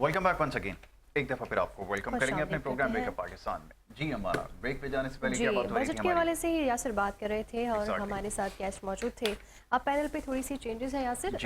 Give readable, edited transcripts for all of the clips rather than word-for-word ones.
Welcome back once again. एक दफा फिर आपको वेलकम करेंगे अपने प्रोग्राम वेकअप पाकिस्तान में। जी हमारा ब्रेक पे जाने से पहले क्या बात हो रही थी? बजट के हवाले से ही यासिर बात कर रहे थे और Exactly. हमारे साथ गेस्ट मौजूद थे। अब पैनल पे थोड़ी सी चेंजेस है यासिर,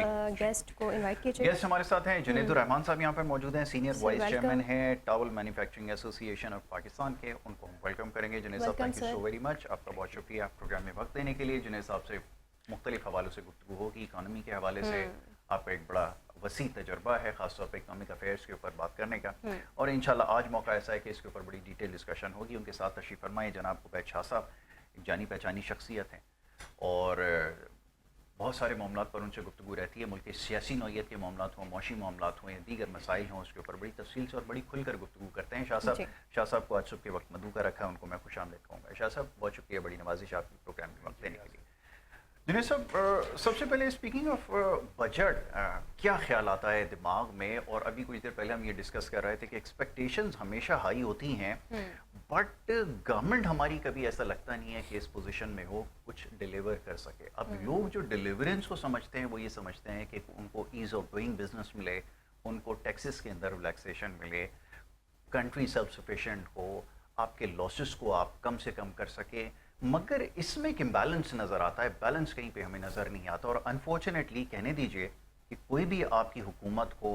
गेस्ट को इनवाइट कीजिए। गेस्ट हमारे साथ हैं जुनैदुर रहमान साहब यहाँ पर मौजूद हैं, senior Sir, vice chairman welcome. हैं towel manufacturing association of Pakistan के। उनको हम वेलकम करेंगे। जुनैद साहब, Welcome, thank you sir. So very much, आपका बहुत शुक्रिया प्रोग्राम में वक्त देने के लिए। जुनैद साहब से मुख्तलिफ हवालों से गुफ्तगू होगी, इकानमी के हवाले से आपका एक बड़ा वसी तजर्बा है, खासतौर पर इकनॉमिक अफेयर्स के ऊपर बात करने का, और इंशाल्लाह आज मौका ऐसा है कि इसके ऊपर बड़ी डिटेल डिस्कशन होगी। उनके साथ तशरीफ़ फरमाए जनाब उबैद शाह साहब, एक जानी पहचानी शख्सियत हैं और बहुत सारे मामलों पर उनसे गुफ्तगू रहती है। मुल्क के सियासी नौइयत के मामलों हों, मौशी मामलों हों या दीगर मसाइल हों, उसके ऊपर बड़ी तफसील से और बड़ी खुलकर गुफ्तगू करते हैं। शाह साहब को आज सुबह के वक्त मदू का रखा है, उनको मैं खुश आमदीद कहूँगा। शाह साहब बहुत शुक्रिया, बड़ी नवाजिश आपके प्रोग्राम में वक्त देने के लिए। जुनैद साहब, सबसे पहले स्पीकिंग ऑफ बजट, क्या ख्याल आता है दिमाग में? और अभी कुछ देर पहले हम ये डिस्कस कर रहे थे कि एक्सपेक्टेशंस हमेशा हाई होती हैं, बट गवर्नमेंट हमारी कभी ऐसा लगता नहीं है कि इस पोजीशन में हो कुछ डिलीवर कर सके। अब लोग जो डिलीवरेंस को समझते हैं वो ये समझते हैं कि उनको ईज़ ऑफ डूइंग बिजनेस मिले, उनको टैक्सेस के अंदर रिलैक्सेशन मिले, कंट्री सेल्फ सफिशिएंट हो, आपके लॉसेस को आप कम से कम कर सके। मगर इसमें एक इम्बैलेंस नज़र आता है, बैलेंस कहीं पे हमें नज़र नहीं आता। और अनफॉर्चुनेटली कहने दीजिए कि कोई भी आपकी हुकूमत हो,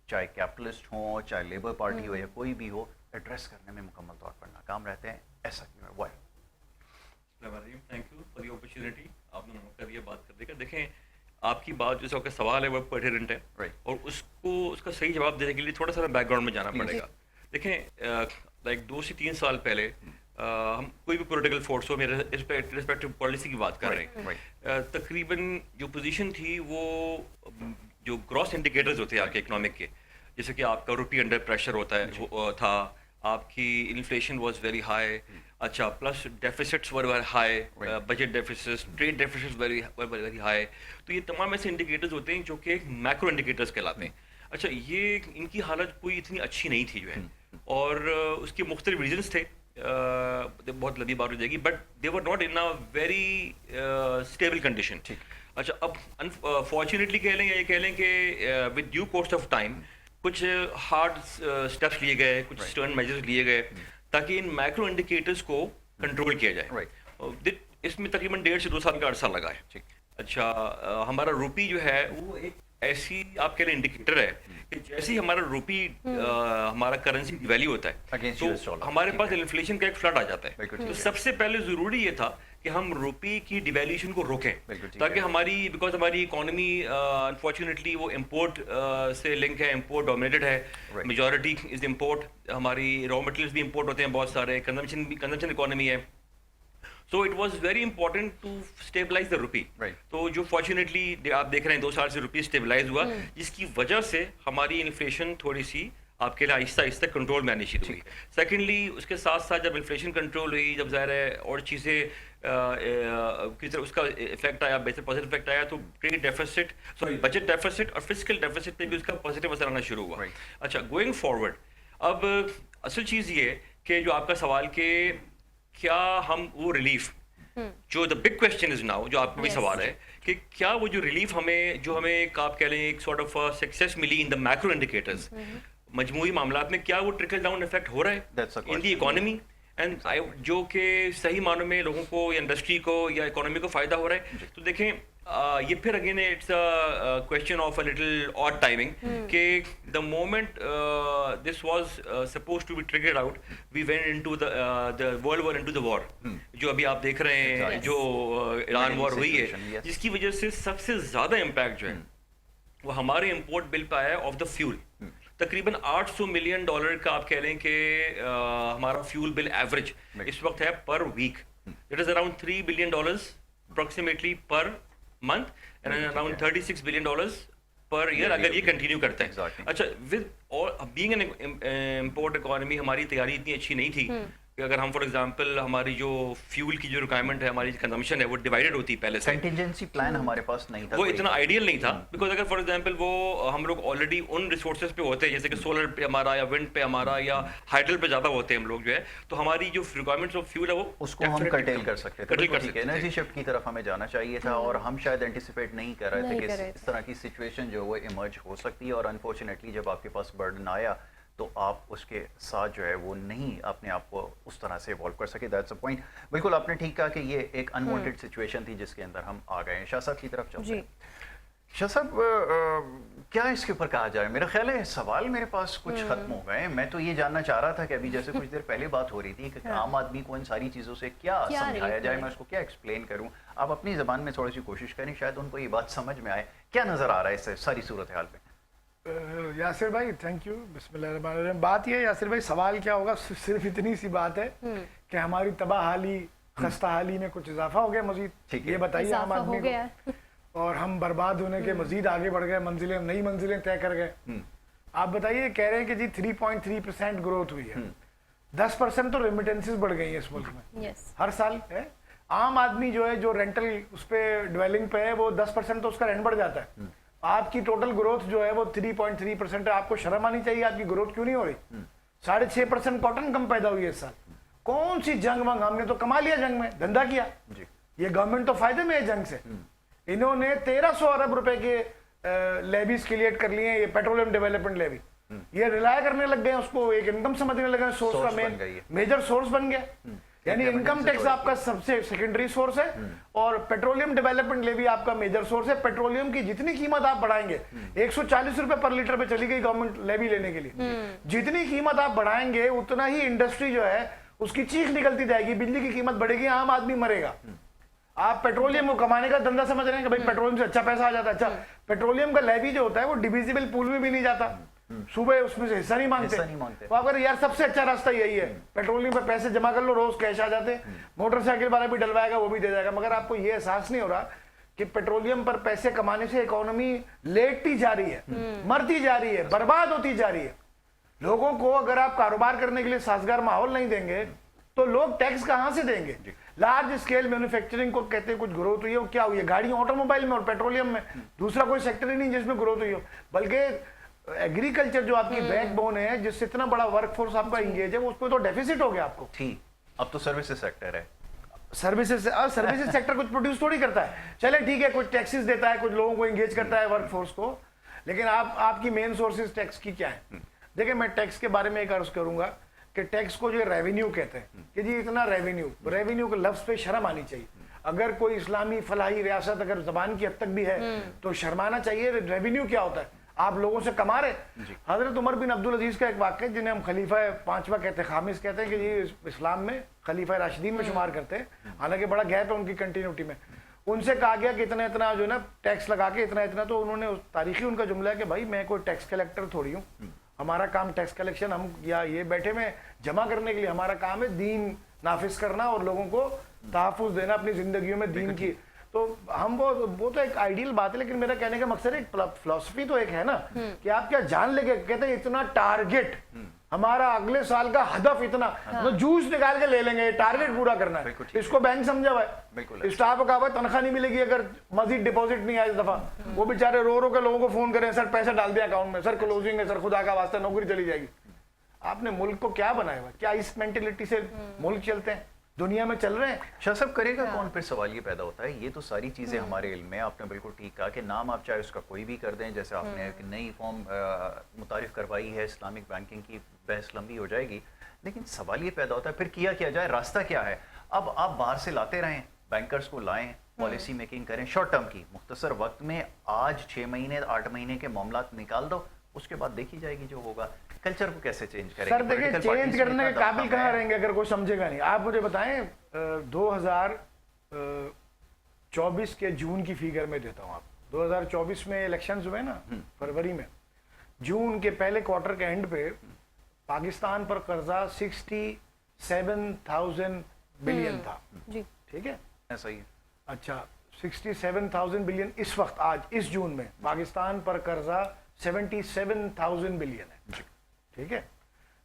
चाहे कैपिटलिस्ट हो, चाहे लेबर पार्टी हो या कोई भी हो, एड्रेस करने में मुकम्मल तौर पर नाकाम रहते हैं। ऐसा क्यों है? Why? Thank you for the opportunity, आपने मौका दिया बात करने का। देखें, आपकी बात जो आपका सवाल है वो पर्टिनेंट है, और उसका सही जवाब देने के लिए थोड़ा सा बैकग्राउंड में जाना पड़ेगा। देखें, लाइक 2 से 3 साल पहले हम कोई भी पॉलिटिकल फोर्स हो, मेरे रिस्पेक्टिव पॉलिसी की बात कर रहे हैं, तकरीबन जो पोजीशन थी वो जो ग्रॉस इंडिकेटर्स होते हैं आपके इकोनॉमिक के, जैसे कि आपका रुपी अंडर प्रेशर होता है था, आपकी इन्फ्लेशन वाज वेरी हाई, अच्छा, प्लस डेफिसिट्स वर high, budget deficits, trade deficits very high. तो ये तमाम ऐसे इंडिकेटर्स होते हैं जो कि मैक्रो इंडिकेटर्स कहलाते हैं। अच्छा, ये इनकी हालत कोई इतनी अच्छी नहीं थी जो है, और उसके मुख्तलिफ रीजन्स थे, बहुत लंबी बात हो जाएगी, but they were not in a very stable condition. अच्छा, अब अनफॉर्चुनेटली कह लें या ये कह लें कि with due course of time कुछ हार्ड स्टेप्स लिए गए, कुछ स्टर्न मेजर्स लिए गए ताकि इन मैक्रो इंडिकेटर्स को कंट्रोल किया जाए। इसमें तकरीबन 1.5 से 2 साल का अरसा लगा है। अच्छा, हमारा रुपी जो है वो एक ऐसी आप कह रहे इंडिकेटर है कि जैसे ही हमारा रुपी हमारा करेंसी वैल्यू होता है तो हमारे पास इन्फ्लेशन का एक फ्लड आ जाता है। तो सबसे पहले जरूरी ये था कि हम रुपी की डिवैल्यूएशन को रोकें, ताकि हमारी, बिकॉज हमारी इकोनॉमी अनफॉर्चुनेटली वो इंपोर्ट से लिंक है, इंपोर्ट डोमिनेटेड है, मेजॉरिटी इज इंपोर्ट, हमारी रॉ मटेरियल्स भी इंपोर्ट होते हैं बहुत सारे, कंजम्पशन इकोनॉमी है। So it was very important to stabilize the rupee. तो जो फॉर्चुनेटली आप देख रहे हैं 2 साल से रुपी स्टेबलाइज हुआ, जिसकी वजह से हमारी इन्फ्लेशन थोड़ी सी आपके लिए आहिस्ता आहिस्ता कंट्रोल में आनी शुरू हुई। सेकेंडली, उसके साथ साथ जब इन्फ्लेशन कंट्रोल हुई, जब ज़ाहिर है और चीज़ें किस तरह उसका इफेक्ट आया, बेहतर पॉजिटिव इफेक्ट आया, तो trade deficit, sorry budget deficit और फिजिकल डेफिसिट पे भी उसका पॉजिटिव असर आना शुरू हुआ। अच्छा, गोइंग फॉरवर्ड, अब असल चीज़ ये कि जो आपका सवाल के क्या हम वो रिलीफ, जो the big question is now, जो आपका भी सवाल है कि क्या वो जो रिलीफ हमें, जो हमें एक आप कह लें एक सॉर्ट ऑफ सक्सेस मिली इन द मैक्रो इंडिकेटर्स, मजमूई मामलात में, क्या वो ट्रिकल डाउन इफेक्ट हो रहा है इन दी इकोनॉमी, एंड जो कि सही मानों में लोगों को या इंडस्ट्री को या इकोनॉमी को फायदा हो रहा है? तो देखें, ये फिर again it's a question of a little odd timing कि the moment this was supposed to be triggered out, we went into the world war, into the war, जो अभी आप देख रहे हैं, जो ईरान वॉर हुई है, जिसकी वजह से सबसे ज्यादा इम्पैक्ट जो है वो हमारे इंपोर्ट बिल पे आया ऑफ द फ्यूल। तकरीबन $800 मिलियन का आप कह लें कि हमारा फ्यूल बिल एवरेज इस वक्त है per week, it is around $3 billion approximately per month, and around $36 billion per year अगर ये कंटिन्यू करता है। अच्छा, विद और बीइंग एन इंपोर्ट इकोनॉमी हमारी तैयारी इतनी अच्छी नहीं थी, कि अगर हम फॉर एग्जांपल हमारी जो फ्यूल की जो रिक्वायरमेंट है, हमारी कंजम्पशन है, वो डिवाइडेड होती है पहले से, कंटिजेंसी प्लान हमारे पास नहीं था, वो इतना आइडियल नहीं था। बिकॉज अगर फॉर एग्जांपल वो हम लोग ऑलरेडी उन रिसोर्सेज पे होते हैं, जैसे कि सोलर पे हमारा या विंड पे हमारा या हाइड्रल पे ज़्यादा होते हैं हम लोग जो है, तो हमारी जो रिक्वायरमेंट्स ऑफ फ्यूल है वो उसको हम कर्टेल कर सकते थे, curtail कर ठीक है, सकते एनर्जी शिफ्ट की तरफ हमें जाना चाहिए था और हम शायद एंटिसिपेट नहीं कर रहे थे कि इस तरह की सिचुएशन जो वो इमर्ज हो सकती है। और अनफॉर्चुनेटली जब आपके पास बर्डन आया तो आप उसके साथ जो है वो नहीं अपने आप को उस तरह से इवॉल्व कर सके। That's a point. बिल्कुल आपने ठीक कहा कि ये एक अनवांटेड सिचुएशन थी जिसके अंदर हम आ गए हैं। शाह साहब की तरफ चलते हैं। शाह साहब, क्या इसके ऊपर कहा जाए? मेरा ख्याल है सवाल मेरे पास कुछ खत्म हो गए। मैं तो ये जानना चाह रहा था कि अभी जैसे कुछ देर पहले बात हो रही थी कि आम आदमी को इन सारी चीज़ों से क्या समझाया जाए, मैं उसको क्या एक्सप्लेन करूं। आप अपनी ज़बान में थोड़ी सी कोशिश करें, शायद उनको ये बात समझ में आए। क्या नज़र आ रहा है इससे सारी सूरत हाल में? यासिर भाई थैंक यू। बिस्मिल्लाहिर्रहमानिर्रहीम। बात ये है यासिर भाई, सवाल क्या होगा, सिर्फ इतनी सी बात है कि हमारी तबाहाली खस्ताहाली में कुछ इजाफा हो गया मजीद, ये बताइए आम आदमी को, और हम बर्बाद होने के मजीद आगे बढ़ गए, मंजिलें नई मंजिलें तय कर गए। आप बताइए, कह रहे हैं कि जी 3.3% ग्रोथ हुई है, 10% तो रेमिटेंसेस बढ़ गई है इस मुल्क में हर साल है। आम आदमी जो है, जो रेंटल उस पे ड्वेलिंग पे है, वो 10% तो उसका रेंट बढ़ जाता है। आपकी टोटल ग्रोथ जो है वो 3.3% है। आपको शर्म आनी चाहिए, आपकी ग्रोथ क्यों नहीं हो रही? 6.5% कॉटन कम पैदा हुई है इस साल। कौन सी जंग वंग, हमने तो कमा लिया जंग में, धंधा किया। ये गवर्नमेंट तो फायदे में है जंग से। इन्होंने 1300 अरब रुपए के लेवीज क्रिएट कर लिए हैं, ये पेट्रोलियम डेवलपमेंट लेवी। ये रिलाय करने लग गए, उसको एक इनकम समझने लगे, सोर्स का मेजर सोर्स बन गया। यानी इनकम टैक्स आपका सबसे सेकेंडरी सोर्स है और पेट्रोलियम डेवलपमेंट लेवी आपका मेजर सोर्स है। पेट्रोलियम की जितनी कीमत आप बढ़ाएंगे, 140 रुपए पर लीटर पे चली गई गवर्नमेंट लेवी लेने के लिए, जितनी कीमत आप बढ़ाएंगे उतना ही इंडस्ट्री जो है उसकी चीख निकलती जाएगी, बिजली की कीमत बढ़ेगी, आम आदमी मरेगा। आप पेट्रोलियम को कमाने का धंधा समझ रहे हैं कि भाई पेट्रोलियम से अच्छा पैसा आ जाता है। अच्छा, पेट्रोलियम का लेवी जो होता है वो डिविजिबल पूल में भी नहीं जाता, सुबह उसमें से हिस्सा नहीं मांगते। तो अगर यार सबसे अच्छा रास्ता यही है, पेट्रोलियम पे पैसे जमा कर लो, रोज कैश आ जाते, मोटरसाइकिल वाला भी डलवाएगा, वो भी दे जाएगा। मगर आपको ये एहसास नहीं हो रहा कि पेट्रोलियम पर पैसे कमाने से इकोनॉमी लेटती जा रही है, मरती जा रही है, बर्बाद होती जा रही है। लोगों को अगर आप कारोबार करने के लिए साजगार माहौल नहीं देंगे तो लोग टैक्स कहां से देंगे? लार्ज स्केल मैन्युफैक्चरिंग को कहते हैं कुछ ग्रोथ हुई है, क्या हुई है? गाड़ी ऑटोमोबाइल में और पेट्रोलियम में, दूसरा कोई सेक्टर ही नहीं जिसमें ग्रोथ हुई हो। बल्कि एग्रीकल्चर जो आपकी बैकबोन है, जिससे इतना बड़ा वर्कफोर्स आपका इंगेज है, उसको तो डेफिसिट हो गया आपको। ठीक, अब तो सर्विसेज सेक्टर है। सर्विसेज सेक्टर कुछ प्रोड्यूस थोड़ी करता है। चले ठीक है, कुछ टैक्सेस देता है, कुछ लोगों को इंगेज करता है वर्कफोर्स को, लेकिन आपकी मेन सोर्सेज टैक्स की क्या है? देखिए, मैं टैक्स के बारे में एक अर्ज करूंगा कि टैक्स को जो रेवेन्यू कहते हैं कि जी इतना रेवेन्यू के लफ्ज पे शर्म आनी चाहिए। अगर कोई इस्लामी फलाही रियासत अगर जबान की हद तक भी है तो शर्माना चाहिए। रेवेन्यू क्या होता है? आप लोगों से कमा रहे। हजरत उमर बिन अब्दुल अजीज का एक वाक़या, जिन्हें हम खलीफा पांचवा कहते हैं, खामिस कहते हैं, कि ये इस्लाम में खलीफा राशिदीन में शुमार करते हैं, हालांकि बड़ा गैप है उनकी कंटिन्यूटी में। उनसे कहा गया कि इतना इतना जो है ना टैक्स लगा के इतना, तो उन्होंने तारीखी उनका जुमला है कि भाई मैं कोई टैक्स कलेक्टर थोड़ी हूँ, हमारा काम टैक्स कलेक्शन, हम या ये बैठे में जमा करने के लिए, हमारा काम है दीन नाफिज करना और लोगों को तहफ़्फ़ुज़ देना अपनी जिंदगियों में दीन की। तो हम वो तो एक आइडियल बात है, लेकिन मेरा कहने का मकसद एक फिलॉसफी तो एक है ना कि आप क्या जान लेके कहते हैं इतना टारगेट हमारा अगले साल का हदफ इतना, तो जूस निकाल के ले लेंगे, टारगेट पूरा करना है। इसको बैंक समझा हुआ है, स्टाफ का तनख्वाह नहीं मिलेगी अगर मजीद डिपॉजिट नहीं आया इस दफा, वो बेचारे रो रो के लोगों को फोन करें, सर पैसा डाल दिया अकाउंट में, सर क्लोजिंग है, सर खुदा का वास्ता नौकरी चली जाएगी। आपने मुल्क को क्या बनाया हुआ? क्या इस मेंटेलिटी से मुल्क चलते हैं, दुनिया में चल रहे हैं? शाह साहब, करेगा कौन? फिर सवाल ये पैदा होता है। ये तो सारी चीज़ें हमारे इल्म में, आपने बिल्कुल ठीक कहा कि नाम आप चाहे उसका कोई भी कर दें, जैसे आपने एक नई फॉर्म मुतारिफ करवाई है इस्लामिक बैंकिंग की, बहस लंबी हो जाएगी, लेकिन सवाल ये पैदा होता है फिर किया जाए, रास्ता क्या है? अब आप बाहर से लाते रहें, बैंकर्स को लाएं, पॉलिसी मेकिंग करें शॉर्ट टर्म की, मुख्तसर वक्त में, आज 6 महीने 8 महीने के मामला निकाल दो, उसके बाद देखी जाएगी जो होगा। कल्चर को कैसे चेंज करेंगे? सर देखिए, चेंज करने के काबिल कहाँ रहेंगे अगर कोई समझेगा नहीं। आप मुझे बताएं, 2024 के जून की फिगर में देता हूँ। आप 2024 में इलेक्शंस हुए ना, फरवरी में, जून के पहले क्वार्टर के एंड पे पाकिस्तान पर कर्जा 67,000 बिलियन था। ठीक है, ऐसा ही है। अच्छा, 67,000 बिलियन इस वक्त, आज इस जून में पाकिस्तान पर कर्जा 77,000 बिलियन है। ठीक है,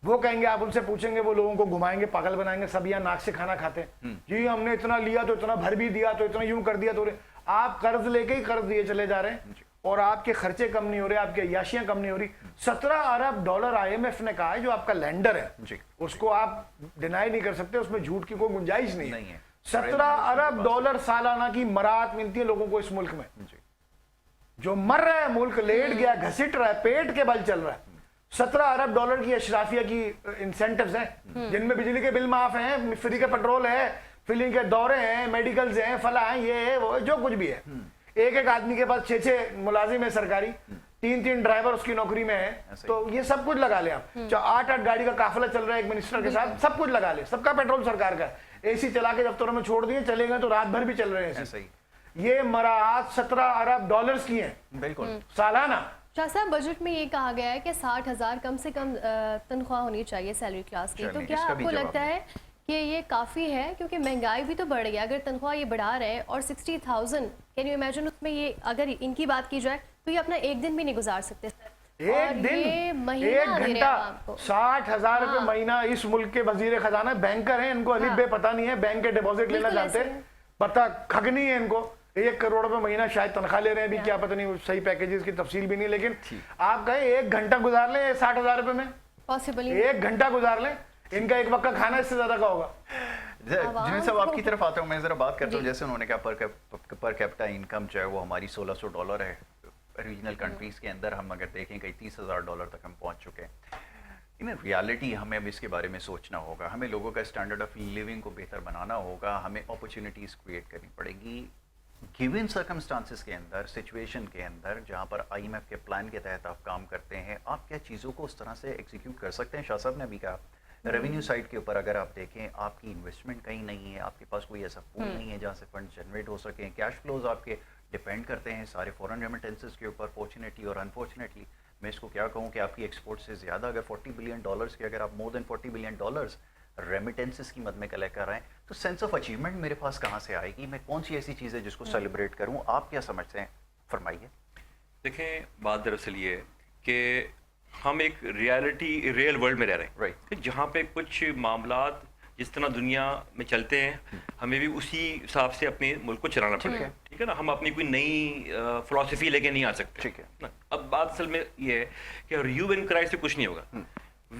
वो कहेंगे, आप उनसे पूछेंगे, वो लोगों को घुमाएंगे, पागल बनाएंगे, सब यहाँ नाक से खाना खाते हैं, जी हमने इतना लिया तो इतना भर भी दिया तो इतना यूं कर दिया, तो आप कर्ज लेके ही कर्ज दिए चले जा रहे हैं और आपके खर्चे कम नहीं हो रहे, आपकी अय्याशियां कम नहीं हो रही। 17 अरब डॉलर IMF ने कहा है, जो आपका लैंडर है उसको आप डिनाई नहीं कर सकते, उसमें झूठ की कोई गुंजाइश नहीं है। 17 अरब डॉलर सालाना की मराहत मिलती है लोगों को इस मुल्क में। जो मर रहा है मुल्क, लेट गया, घसीट रहा है, पेट के बल चल रहा है। 17 अरब डॉलर की अशराफिया की इंसेंटिव्स हैं, जिनमें बिजली के बिल माफ हैं, फ्री का पेट्रोल है, फिलिंग के दौरे हैं, मेडिकल्स हैं, फला है, ये है वो, जो कुछ भी है। एक आदमी के पास 6 मुलाजिम है सरकारी, 3 ड्राइवर उसकी नौकरी में है, तो ये सब कुछ लगा ले आप। 8 गाड़ी का काफिला चल रहा है एक मिनिस्टर के साथ, सब कुछ लगा ले, सबका पेट्रोल सरकार का। AC चला के दफ्तरों में छोड़ दिए, चलेंगे तो रात भर भी चल रहे हैं ऐसे। ये मराहत 17 अरब डॉलर्स की है बिल्कुल सालाना। शाह साहब, बजट में ये कहा गया है कि 60,000 कम से कम तनख्वाह होनी चाहिए सैलरी क्लास की, तो क्या आपको लगता है कि ये काफ़ी है? क्योंकि महंगाई भी तो बढ़ गई, अगर तनख्वाह ये बढ़ा रहे हैं और 60,000, कैन यू इमेजिन, उसमें ये अगर इनकी बात की जाए तो ये अपना एक दिन भी नहीं गुजार सकते सर। एक दिन, एक घंटा, 60,000 रुपए महीना। इस मुल्क के वजीर खजाना बैंकर हैं, इनको अलीब बे पता नहीं है, बैंक के डिपॉजिट लेना जानते हैं, पता खगनी है इनको। 1 करोड़ रुपए महीना शायद तनख्वाह ले रहे हैं, अभी क्या पता नहीं, सही पैकेजेस की तफसील भी नहीं, लेकिन आप कहें 1 घंटा गुजार लें 60,000 रुपए में, पॉसिबल 1 घंटा गुजार लें, इनका एक वक्त का खाना इससे ज्यादा का होगा। जिन सब आपकी तरफ आता हूँ, मैं जरा बात करता हूँ, जैसे उन्होंने कहा पर कैपिटा इनकम जो है वो हमारी $1,600 है। रीजनल कंट्रीज के अंदर हम अगर देखें कहीं $30,000 तक हम पहुंच चुके हैं। इन रियलिटी हमें अब इसके बारे में सोचना होगा, हमें लोगों का स्टैंडर्ड ऑफ लिविंग को बेहतर बनाना होगा, हमें अपॉर्चुनिटीज़ क्रिएट करनी पड़ेगी गिवन सर्कमस्टांसिस के अंदर, सिचुएशन के अंदर, जहाँ पर IMF के प्लान के तहत आप काम करते हैं। आप क्या चीज़ों को उस तरह से एग्जीक्यूट कर सकते हैं? शाह साहब ने भी कहा रेवेन्यू साइड के ऊपर अगर आप देखें, आपकी इन्वेस्टमेंट कहीं नहीं है, आपके पास कोई ऐसा पूल नहीं है जहाँ से फंड जनरेट हो सके, कैश फ्लोज आपके डिपेंड करते हैं सारे फॉरेन रेमिटेंसेस के ऊपर। फॉर्चुनेटली और अनफॉर्चुनेटली मैं इसको क्या कहूँ कि आपकी एक्सपोर्ट से ज़्यादा, अगर $40 बिलियन के, अगर आप मोर देन $40 बिलियन रेमिटेंसेस की मद में कलेक्ट कर रहे हैं, तो सेंस ऑफ अचीवमेंट मेरे पास कहाँ से आएगी? मैं कौन सी ऐसी चीज़ है जिसको सेलिब्रेट करूँ? आप क्या समझते हैं, फरमाइए। देखें, बात दरअसल ये है कि हम एक रियल वर्ल्ड में रह रहे हैं, राइट, जहाँ पे कुछ मामलात जिस तरह दुनिया में चलते हैं, हमें भी उसी हिसाब से अपने मुल्क को चलाना पड़ेगा, ठीक है ना। हम अपनी कोई नई फिलॉसफी लेके नहीं आ सकते, ठीक है ना। अब बात असल में ये है कि ह्यू एंड क्राई से कुछ नहीं होगा,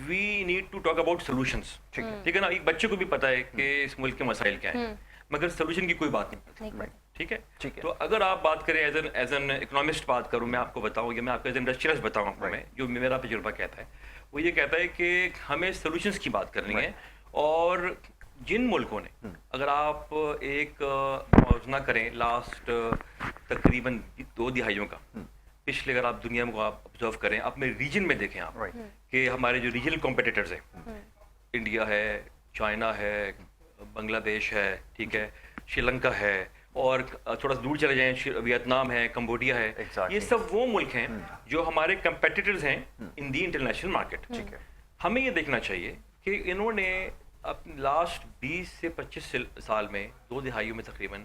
we need to talk about solutions, ठीक है ना। एक बच्चे को भी पता है कि इस मुल्क के मसाइल क्या हैं, मगर सोल्यूशन की कोई बात नहीं, ठीक है। तो अगर आप बात करें एज एन इकोनॉमिस्ट बात करूं, मैं आपको बताऊं, या मैं आपको एज इंडस्ट्रियलिस्ट बताऊं आपको, मैं जो मेरा तजुर्बा कहता है वो ये कहता है कि हमें सोल्यूशंस की बात करनी है। और जिन मुल्कों ने, अगर आप एक मुआवजा करें लास्ट तकरीबन 2 दिहाइयों का, पिछले अगर आप दुनिया में को आप ऑब्जर्व करें, अपने रीजन में देखें आप कि हमारे जो रीजनल कॉम्पिटिटर्स हैं, इंडिया है, चाइना है, बांग्लादेश है, ठीक है, श्रीलंका है, और थोड़ा दूर चले जाएं वियतनाम है, कंबोडिया है, ये सब वो मुल्क हैं जो हमारे कंपेटिटर्स हैं इन दी इंटरनेशनल मार्केट, ठीक है। हमें ये देखना चाहिए कि इन्होंने अपने लास्ट 20 से 25 साल में, 2 दिहाइयों में तकरीबन,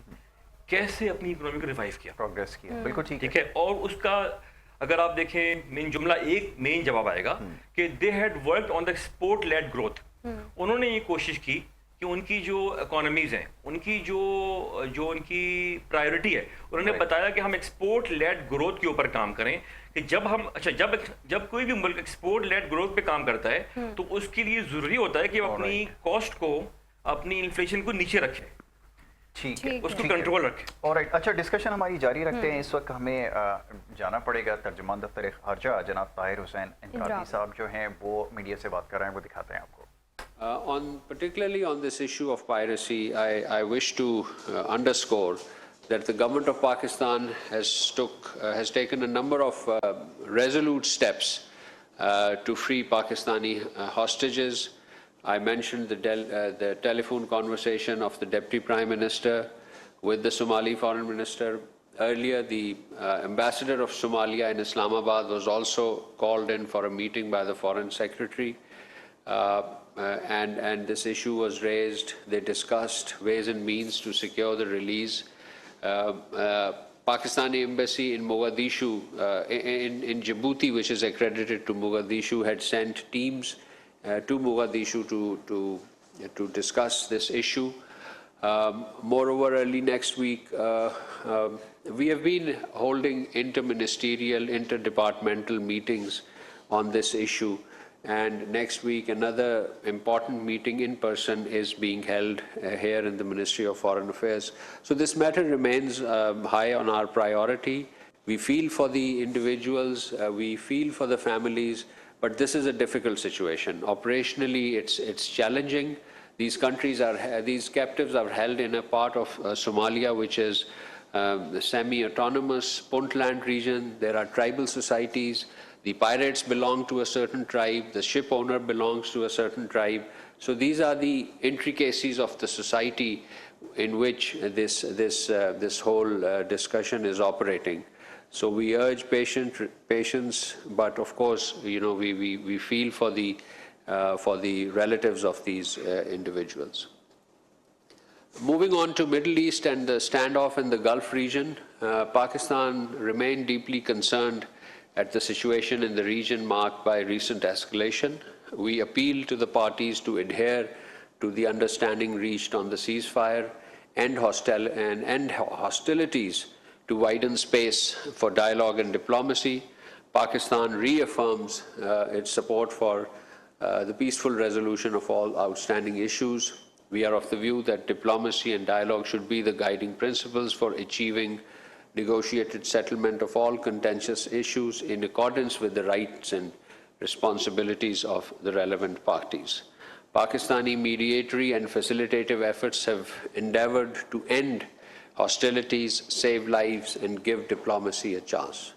कैसे अपनी इकोनॉमी को रिवाइव किया, प्रोग्रेस किया, बिल्कुल ठीक है। और उसका अगर आप देखें मेन जुमला, एक मेन जवाब आएगा कि they had worked on the export led growth. उन्होंने ये कोशिश की कि उनकी जो इकोनॉमीज हैं, उनकी जो उनकी प्रायोरिटी है, उन्होंने बताया कि हम एक्सपोर्ट लेड ग्रोथ के ऊपर काम करें। कि जब हम जब कोई भी मुल्क एक्सपोर्ट लेड ग्रोथ पे काम करता है, तो उसके लिए जरूरी होता है कि वो अपनी कॉस्ट को, अपनी इन्फ्लेशन को नीचे रखे, ठीक है, उसको कंट्रोल रखे। ऑलराइट, अच्छा, डिस्कशन हमारी जारी रखते हैं। इस वक्त हमें जाना पड़ेगा तर्जुमान दफ्तर खारजा जनाब ताहिर हुसैन इंद्राती साहब जो हैं वो मीडिया से बात कर रहे हैं, वो दिखाते हैं आपको। Particularly on this issue of piracy, I wish to underscore that the government of Pakistan has taken a number of resolute steps to free Pakistani hostages. I mentioned the telephone conversation of the Deputy Prime Minister with the Somali Foreign Minister. Earlier, the ambassador of Somalia in Islamabad was also called in for a meeting by the Foreign Secretary. And this issue was raised. They discussed ways and means to secure the release. Pakistani embassy in Mogadishu, in Djibouti, which is accredited to Mogadishu, had sent teams to Mogadishu to discuss this issue. Moreover, early next week, we have been holding interministerial, interdepartmental meetings on this issue. And next week, another important meeting in person is being held here in the Ministry of Foreign Affairs. So this matter remains high on our priority. We feel for the individuals, we feel for the families, but this is a difficult situation. Operationally, it's challenging. These these captives are held in a part of Somalia, which is the semi-autonomous Puntland region. There are tribal societies. The pirates belong to a certain tribe. The ship owner belongs to a certain tribe. So these are the intricacies of the society in which this whole discussion is operating. So we urge patience, but of course, we feel for the relatives of these individuals. Moving on to Middle East and the standoff in the Gulf region, Pakistan remained deeply concerned at the situation in the region marked by recent escalation. We appeal to the parties to adhere to the understanding reached on the ceasefire, end hostilities to widen space for dialogue and diplomacy. Pakistan reaffirms its support for the peaceful resolution of all outstanding issues. We are of the view that diplomacy and dialogue should be the guiding principles for achieving negotiated settlement of all contentious issues in accordance with the rights and responsibilities of the relevant parties. Pakistani mediatory and facilitative efforts have endeavored to end hostilities, save lives, and give diplomacy a chance.